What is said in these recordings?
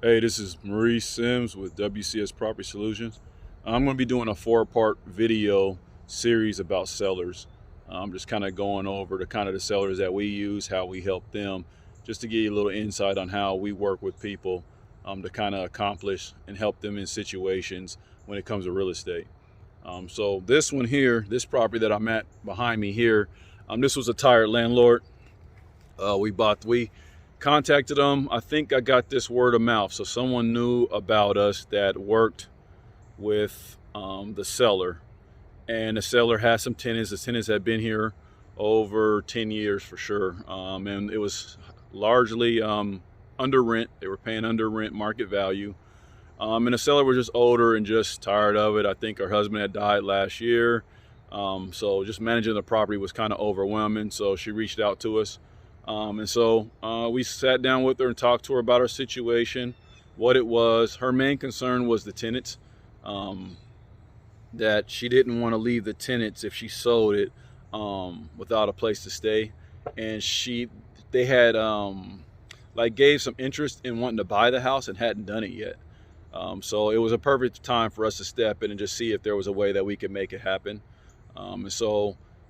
Hey, this is Maurice Sims with WCS Property Solutions. I'm going to be doing a 4-part video series about sellers. I'm just kind of going over the sellers that we use, how we help them, just to give you a little insight on how we work with people to kind of accomplish and help them in situations when it comes to real estate. So this one here, this property that I'm at behind me here, this was a tired landlord. We contacted them. I think I got this word of mouth. So someone knew about us that worked with the seller, and the seller had some tenants. The tenants had been here over 10 years for sure, and it was largely under rent. They were paying under rent market value, and the seller was just older and just tired of it. I think her husband had died last year, so just managing the property was kind of overwhelming. So she reached out to us. We sat down with her and talked to her about her situation, what it was. Her main concern was the tenants, that she didn't want to leave the tenants if she sold it without a place to stay. And they had gave some interest in wanting to buy the house and hadn't done it yet. So it was a perfect time for us to step in and just see if there was a way that we could make it happen.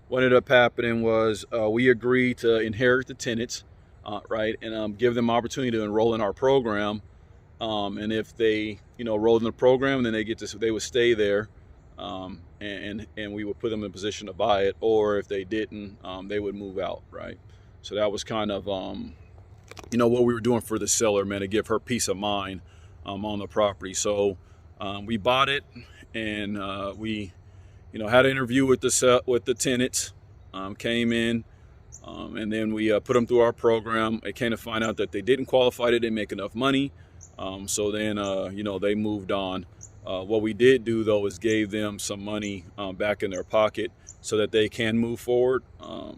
What ended up happening was we agreed to inherit the tenants, right, and give them opportunity to enroll in our program. And if they, enrolled in the program, then they would stay there, and we would put them in a position to buy it. Or if they didn't, they would move out, right. So that was kind of, what we were doing for the seller, man, to give her peace of mind on the property. So we bought it, and we had an interview with the tenants, came in, and then we put them through our program. It came to find out that they didn't qualify, they didn't make enough money. So then, they moved on. What we did do, though, is gave them some money back in their pocket so that they can move forward.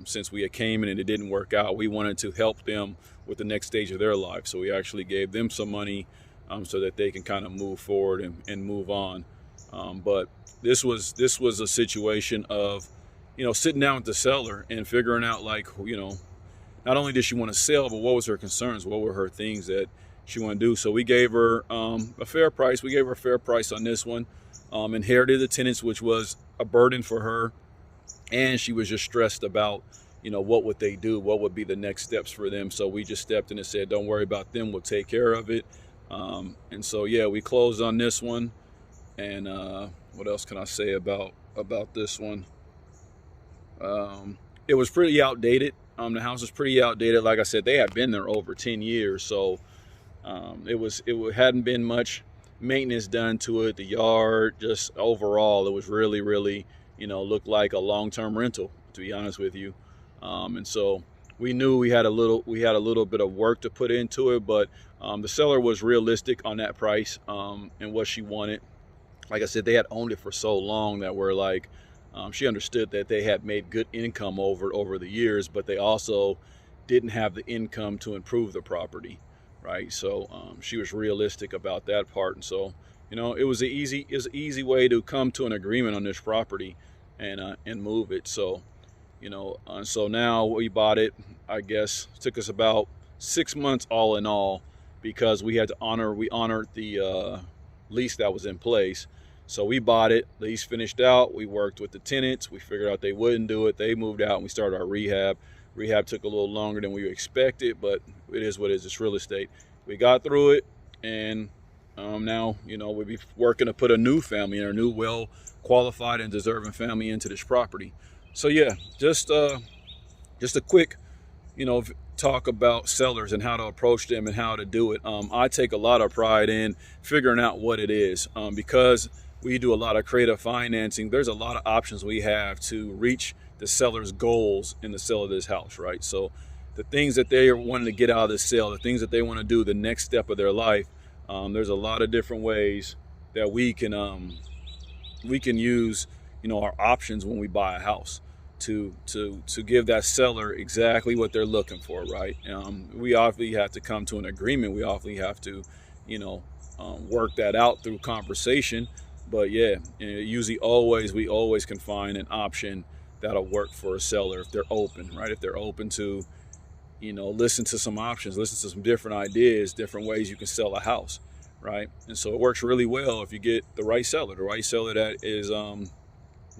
Since we came in and it didn't work out, we wanted to help them with the next stage of their life. So we actually gave them some money so that they can kind of move forward and move on. But this was a situation of, sitting down with the seller and figuring out, not only did she want to sell, but what was her concerns? What were her things that she wanted to do? So we gave her a fair price. We gave her a fair price on this one. Inherited the tenants, which was a burden for her. And she was just stressed about, what would they do? What would be the next steps for them? So we just stepped in and said, don't worry about them. We'll take care of it. We closed on this one. And what else can I say about this one? It was pretty outdated. The house was pretty outdated. Like I said, they had been there over 10 years. So it hadn't been much maintenance done to it. The yard, just overall, it was really, really, looked like a long-term rental, to be honest with you. So we knew we had a little bit of work to put into it, but the seller was realistic on that price and what she wanted. Like I said, they had owned it for so long that she understood that they had made good income over the years, but they also didn't have the income to improve the property, right? So she was realistic about that part, and so it was an easy way to come to an agreement on this property and move it. So so now we bought it. I guess it took us about 6 months all in all, because we honored the lease that was in place. So we bought it, lease finished out, we worked with the tenants, we figured out they wouldn't do it, they moved out, and we started our rehab. Rehab took a little longer than we expected, but it is what it is, it's real estate. We got through it, and now, we'll be working to put a new family, a new well-qualified and deserving family into this property. So yeah, just a quick, talk about sellers and how to approach them and how to do it. I take a lot of pride in figuring out what it is, because we do a lot of creative financing. There's a lot of options we have to reach the seller's goals in the sale of this house, right? So the things that they are wanting to get out of the sale, the things that they want to do, the next step of their life, there's a lot of different ways that we can use, our options when we buy a house to give that seller exactly what they're looking for, right? We obviously have to come to an agreement. We obviously have to, work that out through conversation. But yeah, we always can find an option that'll work for a seller if they're open, right? If they're open to listen to some options, listen to some different ideas, different ways you can sell a house, right? And so it works really well if you get the right seller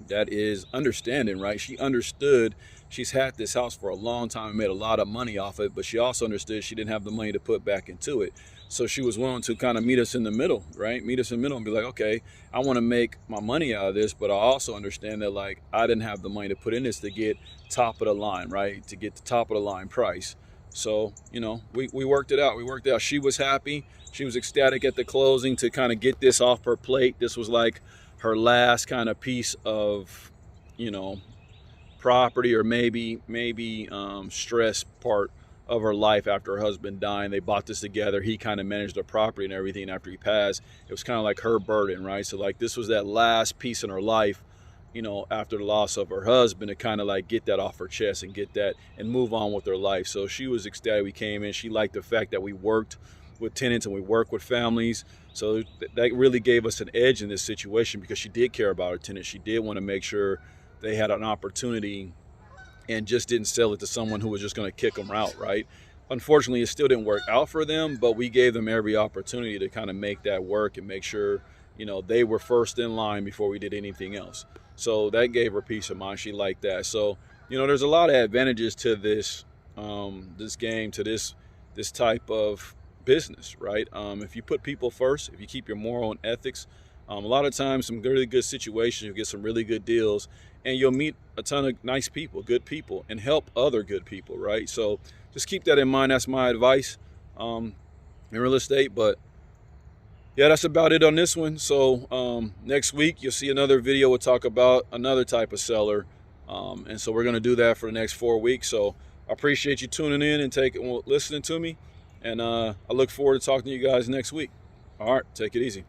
that is understanding, right? She understood she's had this house for a long time and made a lot of money off it, but she also understood she didn't have the money to put back into it. So she was willing to kind of meet us in the middle, right? Meet us in the middle and be like, okay, I want to make my money out of this, but I also understand that like I didn't have the money to put in this to get top of the line, right? To get the top of the line price. So, we worked it out. We worked it out. She was happy. She was ecstatic at the closing to kind of get this off her plate. This was like her last kind of piece of, property, or maybe stress part of her life after her husband died. They bought this together. He kind of managed the property and everything after he passed. It was kind of like her burden, right? So like this was that last piece in her life, after the loss of her husband, to kind of like get that off her chest and get that and move on with her life. So she was ecstatic we came in. She liked the fact that we worked with tenants and we work with families. So that really gave us an edge in this situation, because she did care about her tenants. She did want to make sure they had an opportunity and just didn't sell it to someone who was just going to kick them out, right? Unfortunately, it still didn't work out for them, but we gave them every opportunity to kind of make that work and make sure, they were first in line before we did anything else. So that gave her peace of mind. She liked that. So, there's a lot of advantages to this game, to this type of business, right? If you put people first, if you keep your moral and ethics, a lot of times some really good situations, you'll get some really good deals, and you'll meet a ton of nice people, good people, and help other good people, right? So just keep that in mind. That's my advice in real estate. But yeah, that's about it on this one. So next week you'll see another video. We'll talk about another type of seller, and so we're going to do that for the next 4 weeks. So I appreciate you tuning in and listening to me, and I look forward to talking to you guys next week. All right, take it easy.